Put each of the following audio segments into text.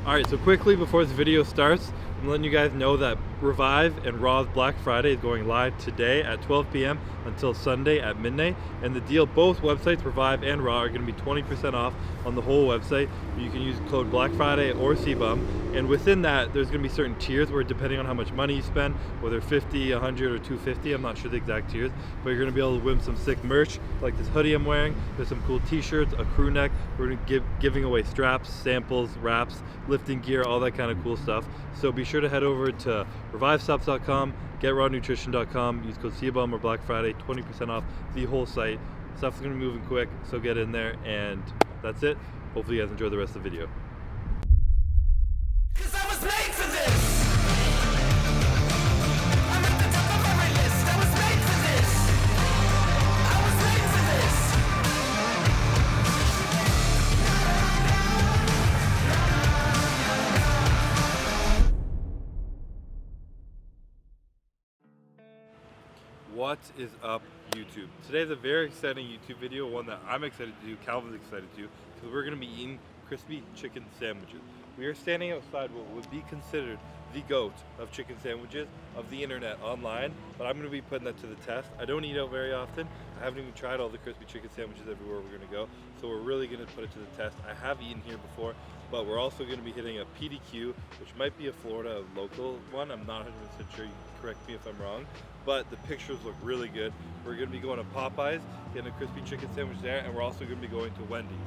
Alright, so quickly before this video starts, I'm letting you guys know that Revive and Raw's Black Friday is going live today at 12 p.m. until Sunday at midnight. And the deal, both websites, Revive and Raw, are going to be 20% off on the whole website. You can use code Black Friday or CBUM. And within that, there's going to be certain tiers where, depending on how much money you spend, whether 50, 100, or 250, I'm not sure the exact tiers, but you're going to be able to win some sick merch, like this hoodie I'm wearing. There's some cool t-shirts, a crew neck. We're going to giving away straps, samples, wraps, lifting gear, all that kind of cool stuff. So be sure to head over to revivestops.com, getrawnutrition.com, use code CBUM or Black Friday, 20% off the whole site. Stuff's gonna be moving quick, so get in there, and that's it. Hopefully you guys enjoy the rest of the video. 'Cause I was made for this. I'm at the top of every list. I was made for this. I was made for this. What is up, YouTube? Today's a very exciting YouTube video, one that I'm excited to do, Calvin's excited to do, because we're going to be eating crispy chicken sandwiches. We are standing outside what would be considered the GOAT of chicken sandwiches of the internet online, but I'm going to be putting that to the test. I don't eat out very often. I haven't even tried all the crispy chicken sandwiches everywhere we're going to go, so we're really going to put it to the test. I have eaten here before, but we're also going to be hitting a PDQ, which might be a Florida local one. I'm not 100% sure. You can correct me if I'm wrong, but the pictures look really good. We're going to be going to Popeyes, getting a crispy chicken sandwich there, and we're also going to be going to Wendy's.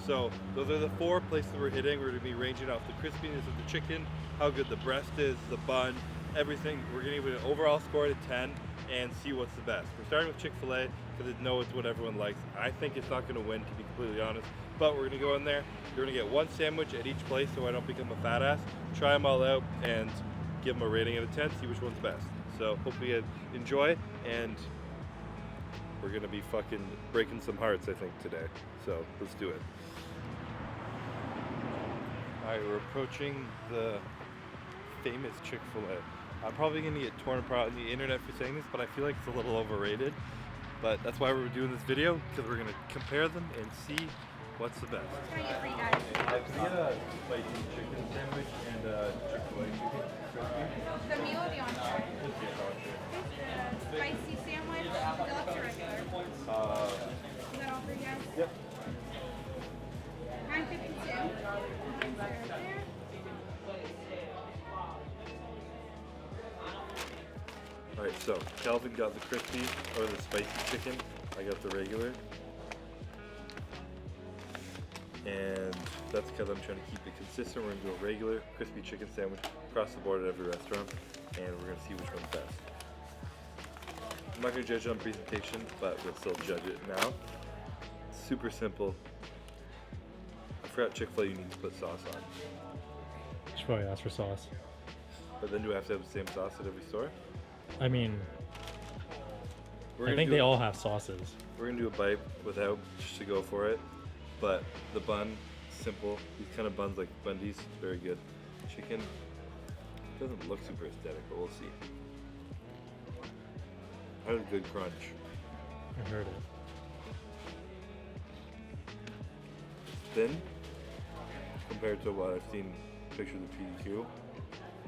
So those are the four places we're hitting. We're going to be ranging off the crispiness of the chicken, how good the breast is, the bun, everything. We're going to give it an overall score out of 10 and see what's the best. We're starting with Chick-fil-A because I know it's what everyone likes. I think it's not going to win, to be completely honest, but we're going to go in there. You're going to get one sandwich at each place so I don't become a fat ass. Try them all out and give them a rating out of 10, see which one's best. So hopefully you enjoy, and we're going to be fucking breaking some hearts, I think, today. So let's do it. Alright, we're approaching the famous Chick-fil-A. I'm probably going to get torn apart on the internet for saying this, but I feel like it's a little overrated. But that's why we're doing this video, because we're going to compare them and see what's the best. Can I get for you guys? Can we get a spicy chicken sandwich and Chick-fil-A chicken? The meal will be on track. Spicy sandwich, deluxe or regular? Is that all for you guys? Yep. $9.52. Alright, so Calvin got the crispy or the spicy chicken. I got the regular. And that's because I'm trying to keep it consistent. We're going to do a regular crispy chicken sandwich across the board at every restaurant, and we're going to see which one's best. I'm not going to judge it on presentation, but we'll still judge it now. Super simple. I forgot Chick-fil-A you need to put sauce on. Should probably ask for sauce. But then do I have to have the same sauce at every store? I mean, We're I gonna think do they all have sauces. We're going to do a bite without, just to go for it. But the bun, simple. These kind of buns like Bundy's, very good. Chicken doesn't look super aesthetic, but we'll see. I had a good crunch. I heard it. Thin compared to what I've seen pictures of PDQ,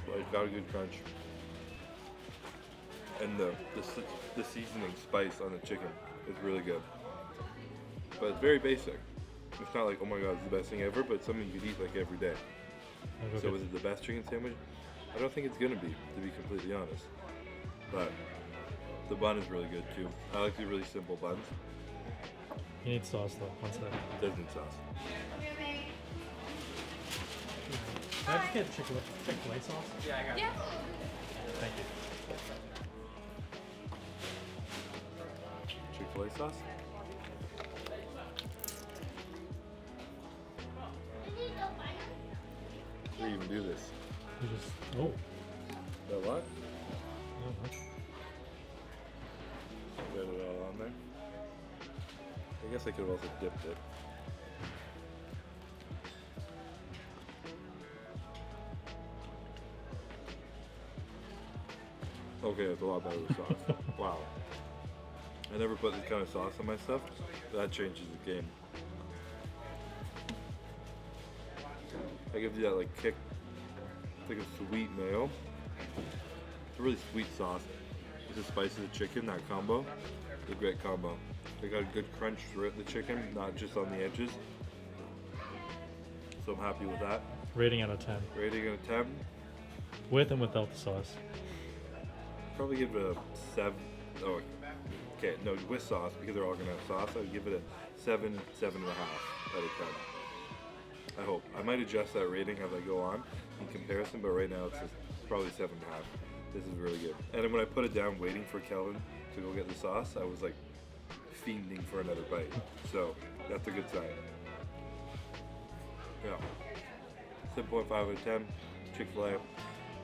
but it's got a good crunch. And the seasoning spice on the chicken is really good. But it's very basic. It's not like, oh my god, it's the best thing ever, but it's something you could eat like every day. So is it the best chicken sandwich? I don't think it's gonna be, to be completely honest. But the bun is really good too. I like the really simple buns. You need sauce though. One second. It doesn't need sauce. Can I just get Chick-fil-A sauce? Yeah. Thank you. Chick-fil-A sauce? How do you even do this? You just oh. That what? I don't know. Put it all on there. I guess I could have also dipped it. Okay, that's a lot better with sauce. Wow. I never put this kind of sauce on my stuff. That changes the game. That gives you that like kick. It's like a sweet mayo. It's a really sweet sauce. With the spice of the chicken, that combo, it's a great combo. They got a good crunch throughout the chicken, not just on the edges. So I'm happy with that. Rating out of 10. Rating out of 10. With and without the sauce. Probably give it a 7. Oh, okay, no, with sauce, because they're all gonna have sauce, I would give it a 7, 7.5 out of 10. I hope. I might adjust that rating as I go on in comparison, but right now it's just probably 7.5. This is really good. And then when I put it down waiting for Kelvin to go get the sauce, I was like fiending for another bite. So that's a good sign. Yeah. 7.5 out of 10. Chick-fil-A.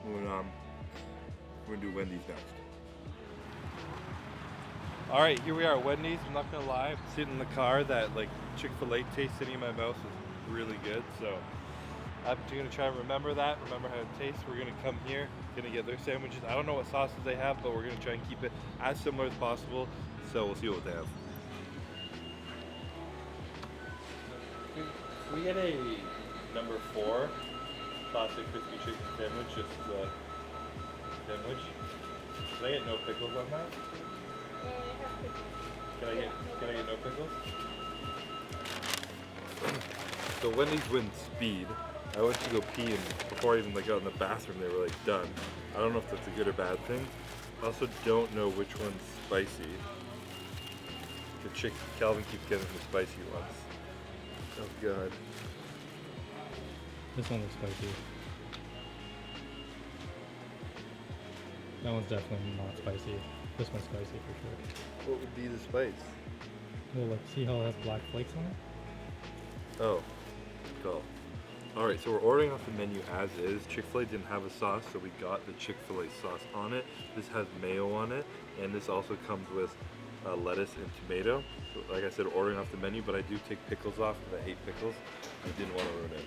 Moving on. We're gonna do Wendy's next. All right, here we are at Wendy's. I'm not gonna lie, I'm sitting in the car. That like Chick-fil-A taste sitting in my mouth is really good. So I'm gonna try and remember that. Remember how it tastes. We're gonna come here, gonna get their sandwiches. I don't know what sauces they have, but we're gonna try and keep it as similar as possible. So we'll see what they have. Can we get a number 4 classic crispy chicken sandwich? Just sandwich. Can I get no pickles on that? Can I get no pickles? So Wendy's wins speed. I went to go pee, and before I even got in the bathroom, they were like done. I don't know if that's a good or bad thing. I also don't know which one's spicy. Calvin keeps getting the spicy ones. Oh god. This one looks spicy. That one's definitely not spicy. This one's spicy for sure. What would be the spice? Well, like, see how it has black flakes on it? Oh, cool. Alright, so we're ordering off the menu as is. Chick-fil-A didn't have a sauce, so we got the Chick-fil-A sauce on it. This has mayo on it, and this also comes with lettuce and tomato. So, like I said, ordering off the menu, but I do take pickles off because I hate pickles. I didn't want to ruin it.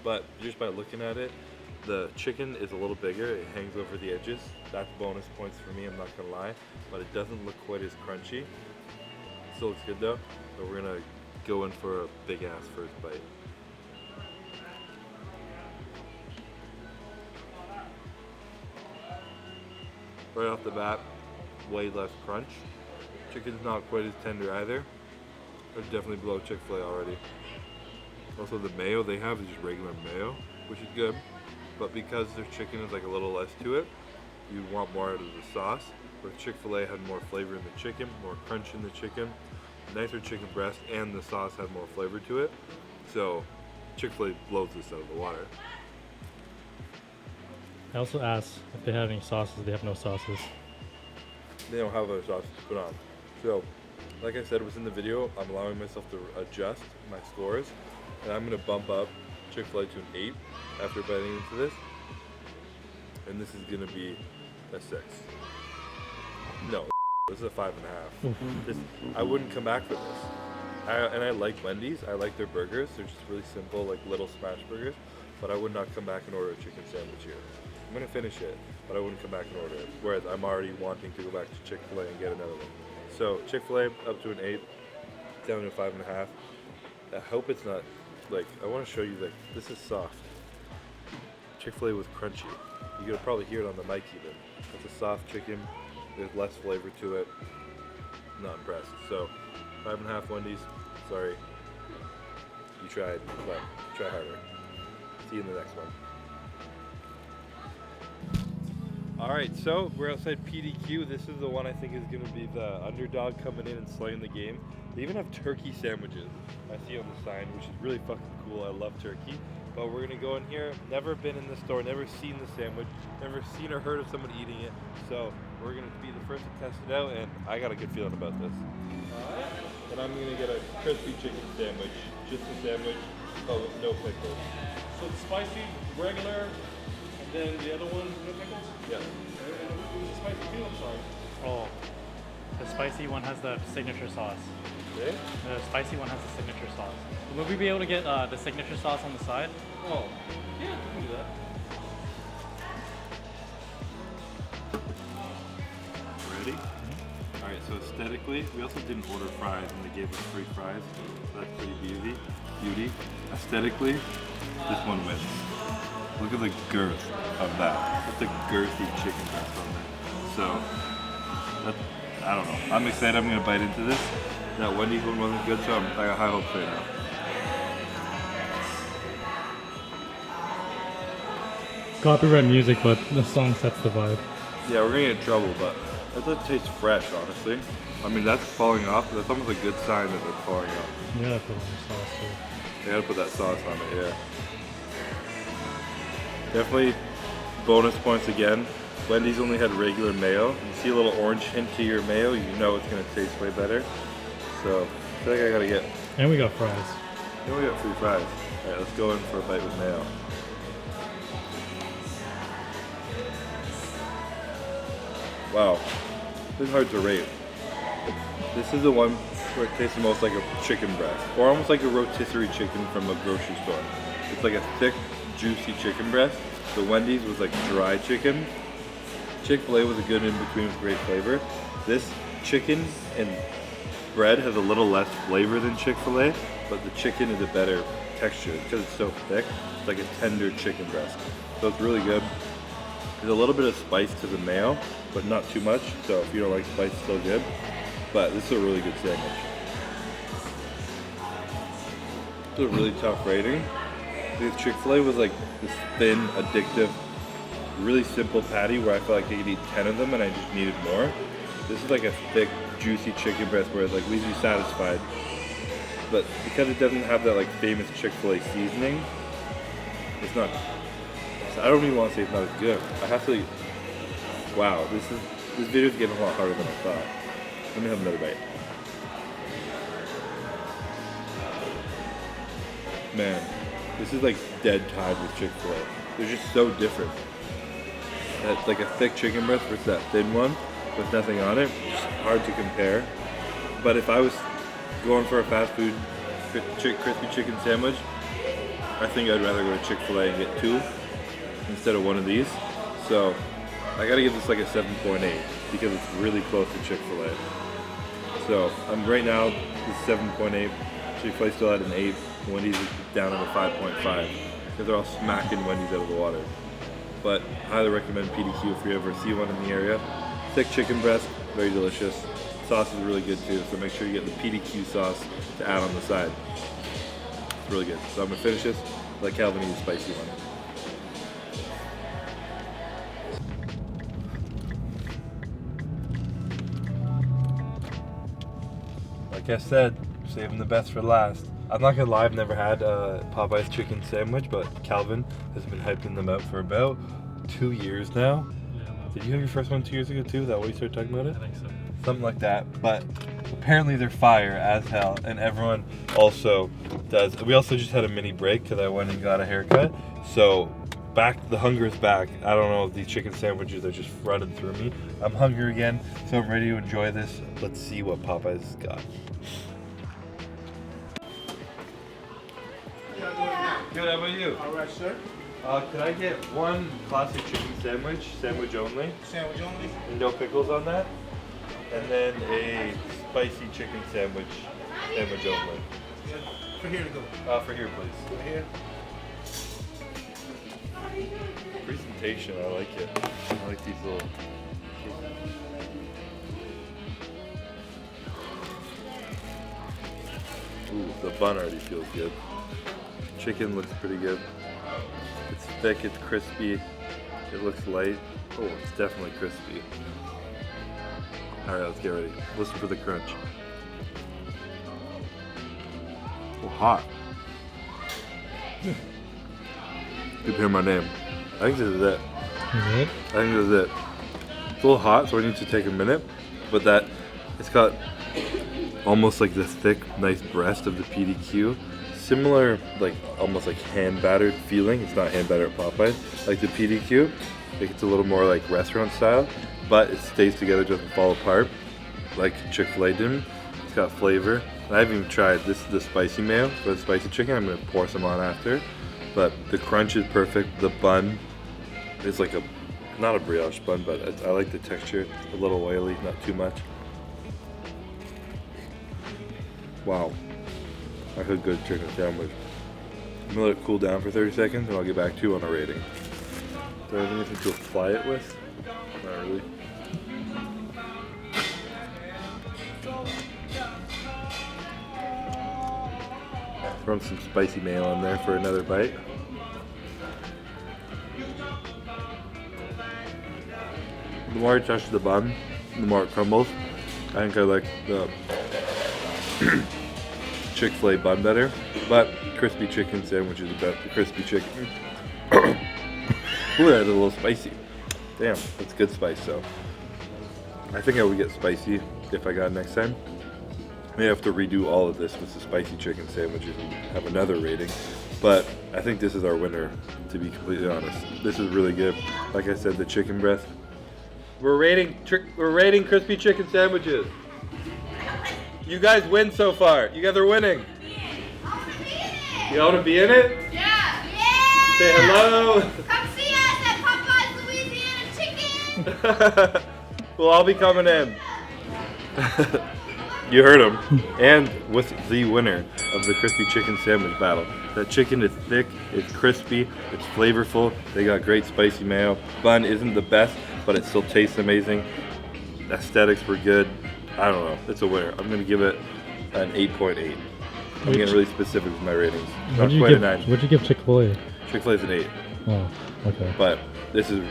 But just by looking at it, the chicken is a little bigger. It hangs over the edges. That's bonus points for me, I'm not gonna lie. But it doesn't look quite as crunchy. Still looks good though. So we're gonna go in for a big ass first bite. Right off the bat, way less crunch. Chicken's not quite as tender either. It's definitely below Chick-fil-A already. Also the mayo they have is just regular mayo, which is good. But because their chicken is like a little less to it, you want more out of the sauce. Where Chick-fil-A had more flavor in the chicken, more crunch in the chicken, nicer chicken breast, and the sauce had more flavor to it. So Chick-fil-A blows this out of the water. I also asked if they have any sauces. They have no sauces. They don't have other sauces to put on. So, like I said, was in the video, I'm allowing myself to adjust my scores, and I'm gonna bump up Chick-fil-A to an 8 after biting into this, and this is gonna be a 6. No, this is a 5.5. This, I wouldn't come back for this. And I like Wendy's. I like their burgers. They're just really simple, like little smash burgers. But I would not come back and order a chicken sandwich here. I'm gonna finish it, but I wouldn't come back and order it. Whereas I'm already wanting to go back to Chick-fil-A and get another one. So Chick-fil-A up to an 8, down to a 5.5. I hope it's not like, I want to show you, like, this is soft. Chick-fil-A was crunchy. You could probably hear it on the mic even. It's a soft chicken. There's less flavor to it. Not impressed. So 5.5 Wendy's. Sorry. You tried, but try harder. See you in the next one. Alright, so we're outside PDQ. This is the one I think is going to be the underdog coming in and slaying the game. They even have turkey sandwiches. I see on the sign, which is really fucking cool. I love turkey. But we're going to go in here. Never been in the store, never seen the sandwich, never seen or heard of someone eating it. So we're going to be the first to test it out, and I got a good feeling about this. And I'm going to get a crispy chicken sandwich. Just a sandwich, but with no pickles. So the spicy, regular, and then the other one, no pickles? Yeah. And who's the spicy too? I'm sorry. Oh, the spicy one has the signature sauce. Okay? The spicy one has the signature sauce. Will we be able to get the signature sauce on the side? Oh, yeah, we can do that. Ready? Alright, so aesthetically, we also didn't order fries and they gave us free fries, so that's pretty easy. beauty. Aesthetically, this one wins. Look at the girth of that. That's a girthy chicken breast on there. So, I don't know. I'm excited. I'm gonna bite into this. That Wendy's one wasn't good, so I got high hopes right now. Copyright music, but the song sets the vibe. Yeah, we're gonna get in trouble, but that does taste fresh, honestly. I mean, that's falling off. That's almost a good sign that it's falling off. You gotta put on the sauce too. You gotta put that sauce on it, yeah. Definitely bonus points again. Wendy's only had regular mayo. You see a little orange hint to your mayo, you know it's gonna taste way better. So, I feel like I gotta get. And we got fries. Then we got free fries. Alright, let's go in for a bite with mayo. Wow, this is hard to rate. This is the one where it tastes the most like a chicken breast, or almost like a rotisserie chicken from a grocery store. It's like a thick, juicy chicken breast. The Wendy's was like dry chicken. Chick-fil-A was a good in-between with great flavor. This chicken and bread has a little less flavor than Chick-fil-A, but the chicken is a better texture because it's so thick. It's like a tender chicken breast. So it's really good. There's a little bit of spice to the mayo, but not too much. So if you don't like spice, it's still good. But this is a really good sandwich. It's a really tough rating. Because Chick-fil-A was like this thin, addictive, really simple patty where I felt like I could eat 10 of them and I just needed more. This is like a thick, juicy chicken breast where it like leaves you satisfied. But because it doesn't have that like famous Chick-fil-A seasoning, it's not. I don't even want to say it's not as good. I have to. Wow, this video is getting a lot harder than I thought. Let me have another bite. Man, this is like dead tied with Chick-fil-A. They're just so different. That's like a thick chicken breast versus that thin one with nothing on it. Just hard to compare. But if I was going for a fast food crispy chicken sandwich, I think I'd rather go to Chick-fil-A and get 2 instead of one of these. So I gotta give this like a 7.8 because it's really close to Chick-fil-A. So I'm right now this is 7.8. Chick-fil-A still at an 8. Wendy's is down at a 5.5 because they're all smacking Wendy's out of the water. But highly recommend PDQ if you ever see one in the area. Thick chicken breast, very delicious. Sauce is really good too, so make sure you get the PDQ sauce to add on the side. It's really good. So I'm gonna finish this. Let Calvin eat a spicy one. Like I said, saving the best for last. I'm not gonna lie, I've never had a Popeye's chicken sandwich, but Calvin has been hyping them out for about 2 years now. Yeah, Did you have your first one 2 years ago too? Is that why you started talking about it? I think so. Something like that. But apparently they're fire as hell, and everyone also does. We also just had a mini break because I went and got a haircut. So the hunger is back. I don't know if these chicken sandwiches are just running through me. I'm hungry again, so I'm ready to enjoy this. Let's see what Popeye's got. Good, how about you? All right, sir. Could I get one classic chicken sandwich only, Sandwich only. and no pickles on that? And then a spicy chicken sandwich only. Yeah, for here to go. For here, please. Over here. Presentation, I like it. I like these little. Ooh, the bun already feels good. Chicken looks pretty good. It's thick, it's crispy, it looks light. Oh, it's definitely crispy. Alright, let's get ready. Listen for the crunch. Oh, hot. You can hear my name. I think this is it. Is it? I think this is it. It's a little hot, so I need to take a minute. But it's got almost like this thick, nice breast of the PDQ. Similar, like almost like hand battered feeling. It's not hand battered at Popeyes. Like the PDQ, like it's a little more like restaurant style, but it stays together, doesn't fall apart like Chick-fil-A didn't. It's got flavor. And I haven't even tried. This is the spicy mayo for the spicy chicken. I'm gonna pour some on after. But the crunch is perfect. The bun is like not a brioche bun, but I like the texture. A little oily, not too much. Wow. That's a good chicken sandwich. I'm gonna let it cool down for 30 seconds and I'll get back to you on a rating. Do I have anything to apply it with? Not really. Throw some spicy mayo on there for another bite. The more I touch the bun, the more it crumbles. I think I like the Chick-fil-A bun better, but crispy chicken sandwich is the best. The crispy chicken. Ooh, that's a little spicy. Damn, that's good spice though. I think I would get spicy if I got it next time. May have to redo all of this with the spicy chicken sandwiches and have another rating. But I think this is our winner, to be completely honest. This is really good. Like I said, the chicken breast. We're rating crispy chicken sandwiches. You guys win so far. You guys are winning. You want to be in it? Yeah. Say hello. Come see us at Popeye's Louisiana Chicken. We'll all be coming in. You heard him. And with the winner of the crispy chicken sandwich battle. That chicken is thick, it's crispy, it's flavorful. They got great spicy mayo. Bun isn't the best, but it still tastes amazing. Aesthetics were good. I don't know. It's a winner. I'm going to give it an 8.8. I'm getting really specific with my ratings. Not quite a 9. What'd you give Chick-fil-A? Chick-fil-A's an 8. Oh, okay. But this is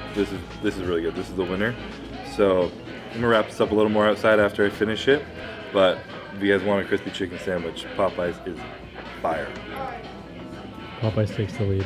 really good. This is the winner. So I'm gonna wrap this up a little more outside after I finish it. But if you guys want a crispy chicken sandwich, Popeyes is fire. Popeyes takes the lead.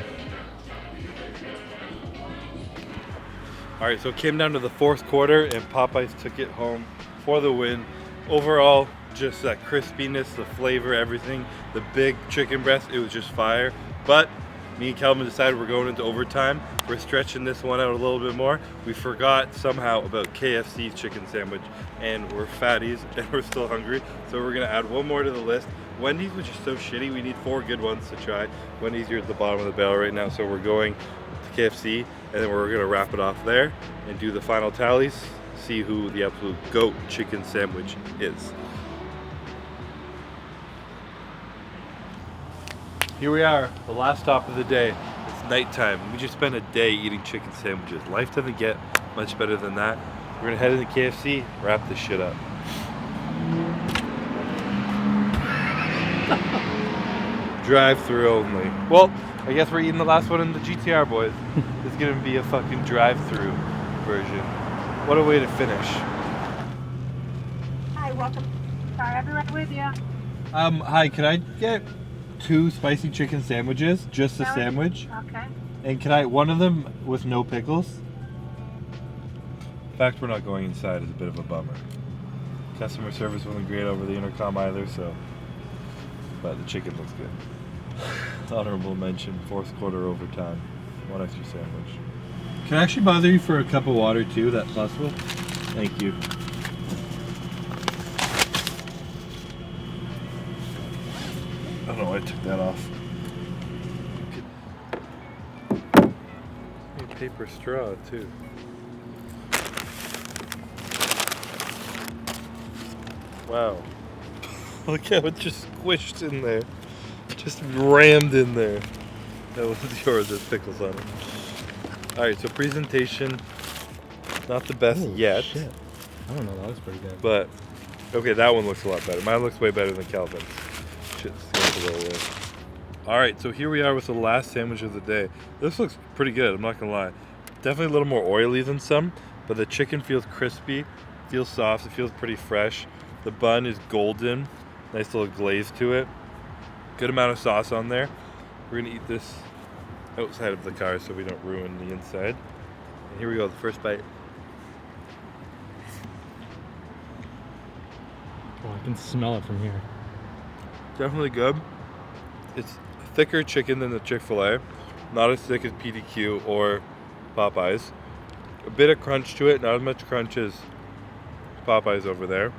All right, so it came down to the fourth quarter, and Popeyes took it home for the win. Overall, just that crispiness, the flavor, everything. The big chicken breast, it was just fire. But me and Calvin decided we're going into overtime. We're stretching this one out a little bit more. We forgot somehow about KFC's chicken sandwich, and we're fatties and we're still hungry. So we're gonna add one more to the list. Wendy's, which is so shitty, we need 4 good ones to try. Wendy's here at the bottom of the barrel right now, so we're going to KFC, and then we're gonna wrap it off there and do the final tallies, see who the absolute GOAT chicken sandwich is. Here we are, the last stop of the day. It's nighttime. We just spent a day eating chicken sandwiches. Life doesn't get much better than that. We're gonna head into KFC, wrap this shit up. Drive-through only. Well, I guess we're eating the last one in the GTR, boys. It's gonna be a fucking drive-through version. What a way to finish. Hi, welcome. Sorry, I'll be right with you. Hi, can I get 2 spicy chicken sandwiches? Just a sandwich? Okay. And can I, one of them with no pickles? The fact we're not going inside is a bit of a bummer. Customer service wasn't great over the intercom either, so. But the chicken looks good. Honorable mention, fourth quarter overtime. 1 extra sandwich. Can I actually bother you for a cup of water too? That's possible? Thank you. I don't know why I took that off. Need paper straw too. Wow. Look how it just squished in there. Just rammed in there. That was yours, there's pickles on it. Alright, so presentation, not the best yet. Shit. I don't know, that was pretty good. But, okay, that one looks a lot better. Mine looks way better than Calvin's. Shit's going to roll away. Alright, so here we are with the last sandwich of the day. This looks pretty good, I'm not gonna lie. Definitely a little more oily than some, but the chicken feels crispy, feels soft, it feels pretty fresh. The bun is golden, nice little glaze to it. Good amount of sauce on there. We're gonna eat this outside of the car so we don't ruin the inside. And here we go, the first bite. Oh, I can smell it from here. Definitely good. It's thicker chicken than the Chick-fil-A. Not as thick as PDQ or Popeyes. A bit of crunch to it, not as much crunch as Popeyes over there.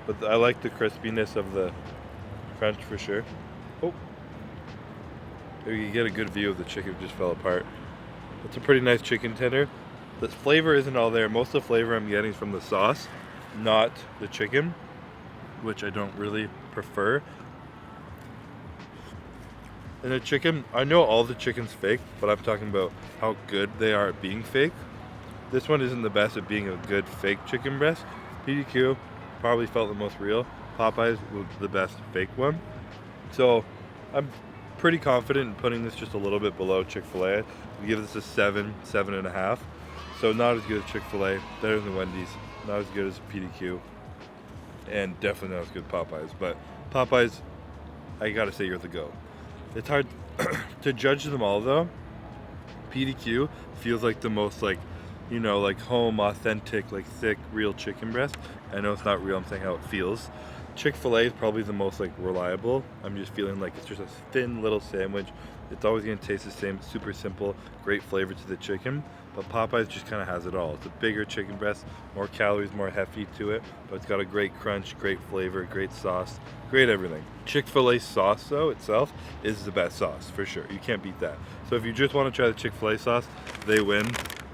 But I like the crispiness of the crunch for sure. Oh. There you get a good view of the chicken just fell apart. It's a pretty nice chicken tender. The flavor isn't all there. Most of the flavor I'm getting is from the sauce, not the chicken, which I don't really prefer. And the chicken, I know all the chicken's fake, but I'm talking about how good they are at being fake. This one isn't the best at being a good fake chicken breast. PDQ probably felt the most real. Popeyes was the best fake one. So I'm pretty confident in putting this just a little bit below Chick-fil-A. We give this a 7, 7.5. So not as good as Chick-fil-A, better than Wendy's, not as good as PDQ, and definitely not as good as Popeyes. But Popeyes, I gotta say, you're the GOAT. It's hard to judge them all though. PDQ feels like the most like, you know, like home, authentic, like thick, real chicken breast. I know it's not real, I'm saying how it feels. Chick-fil-A is probably the most like reliable. I'm just feeling like it's just a thin little sandwich. It's always gonna taste the same, super simple, great flavor to the chicken. But Popeyes just kind of has it all. It's a bigger chicken breast, more calories, more hefty to it, but it's got a great crunch, great flavor, great sauce, great everything. Chick-fil-A sauce though itself is the best sauce for sure. You can't beat that. So if you just want to try the Chick-fil-A sauce, they win.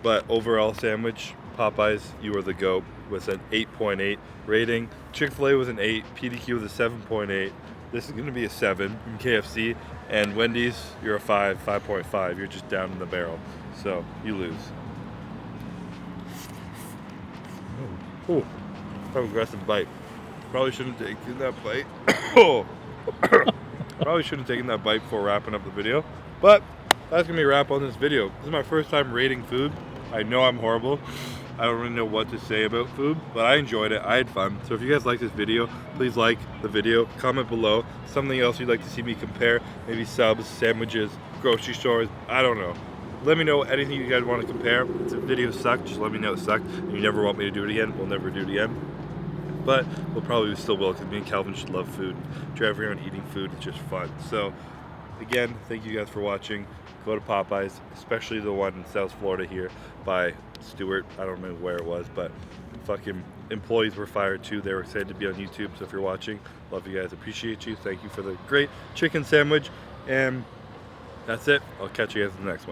But overall sandwich, Popeyes, you are the GOAT with an 8.8 rating. Chick-fil-A was an 8, PDQ was a 7.8. This is going to be a 7 in KFC. And Wendy's, you're a 5, 5.5. You're just down in the barrel. So you lose. Oh, aggressive bite. Probably shouldn't have taken that bite. Oh, probably shouldn't have taken that bite before wrapping up the video. But that's gonna be a wrap on this video. This is my first time rating food. I know I'm horrible. I don't really know what to say about food, but I enjoyed it. I had fun. So if you guys like this video, please like the video, comment below something else you'd like to see me compare, maybe subs, sandwiches, grocery stores, I don't know. Let me know anything you guys want to compare. If the video sucked, just let me know it sucked. And you never want me to do it again, we'll never do it again. But we'll probably still will, because me and Calvin should love food. Drive around eating food, it's just fun. So again, thank you guys for watching. Go to Popeyes, especially the one in South Florida here by Stewart. I don't remember where it was, but fucking employees were fired too. They were excited to be on YouTube. So if you're watching, love you guys, appreciate you. Thank you for the great chicken sandwich. And that's it. I'll catch you guys in the next one.